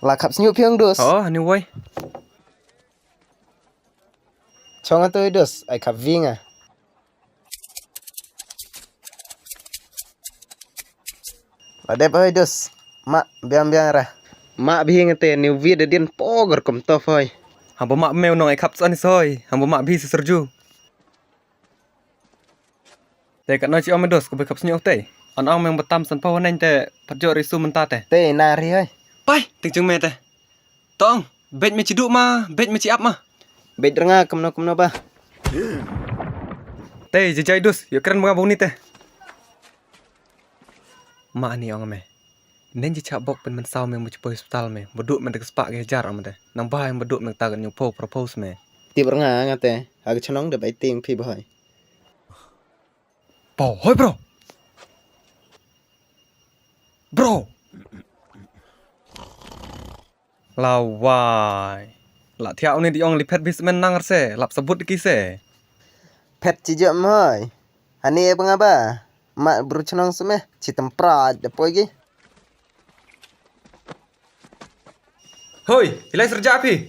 Lakap senyum piang dos. Oh, ni woi. Chong atau dos, ai kap vinga. Ladep oi dos. Mak biang-biang rah. Mak bihing te ni vid din poger kom tof oi. Hambo mak meo nong ai kap san soi. Hambo mak bi seserju. Te kat noi ci om dos ko be kap senyum te. An ong meng betam san pau nen te patjo risu menta te. Te nari oi. Pai, ting jeng me te. Tong, bet me ci duk ma, bet me ci ap ma. Bet renga kemno ba. Te jejai dus, yo keren bunga buni te. Mak ni ong me. Nen ji chak bok pen men saw me mu ci hospital me. Beduk men dek spak ge jar om te. Nang bai yang beduk men tagan nyu po propose me. Ti renga ngate. Ag chonong de bai ting pi boy. Po, hoi bro. Bro. Lawai. Lak thiau ni di ong lipet bismen nang se, lap sebut ki se. Pet ci jam oi. Ani e pengaba. Mak bru chonong semeh ci tempraj de poi gi. Hoi, hilai serja pi.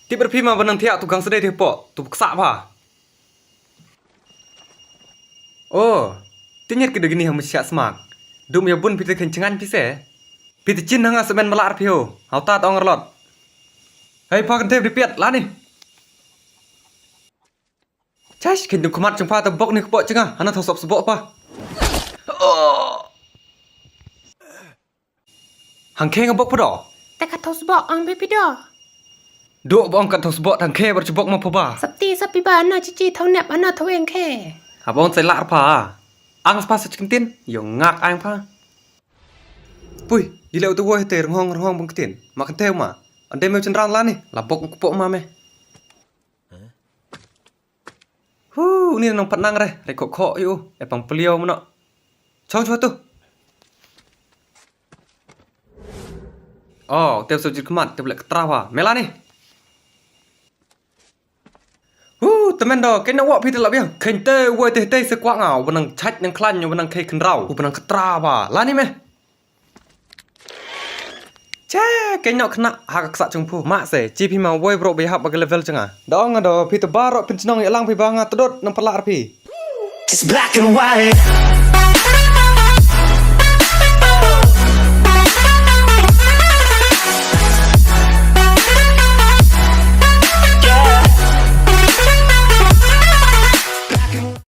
Ti berpi ma benang thiau tukang sedai ti po, tu ksak pa. Oh, tinyet ke gini ham siak smak. Dum ya bun pite kencengan pi se. Pite cin hanga semen melar pi ho. Hau ta tong ngerlot. Hei pa kan te dipiat la ni. Chash kin dum kumat jumpa ta bok ni kepok cenga. Hana thosop sebok pa. Oh. Hang ke ngabok podo. Te kat thos bok ang pipido. Duk bong kat thosbok hang ke bercebok ma pa. Sabti sapi ba na cici thau nep ana thau eng ke. Abang sai lar pa. Ang spa sa chikin yo ngak ang pa. Pui, dile tu wo te rong bang tin. Makan teu ma. Ande me cendrang la ni, labok kupok ma me. Ni nang patnang re, kok yu, e pang pelio meno. Chong tu. Oh, teu sujud kemat, teu blek ketrawa. Mela ni. Temen do, kena wak pi telap yang. Kente wo te sekwak ngau, benang chat nang klan yo benang kai kenrau, benang ketrawa. La ni me. Cha, kena kena hak sak jungpu. Mak se, GP ma woi bro be hap bag level cenga. Dong ado pi te barok pin cenong elang pi banga tedot nang pelak pi. It's black and white.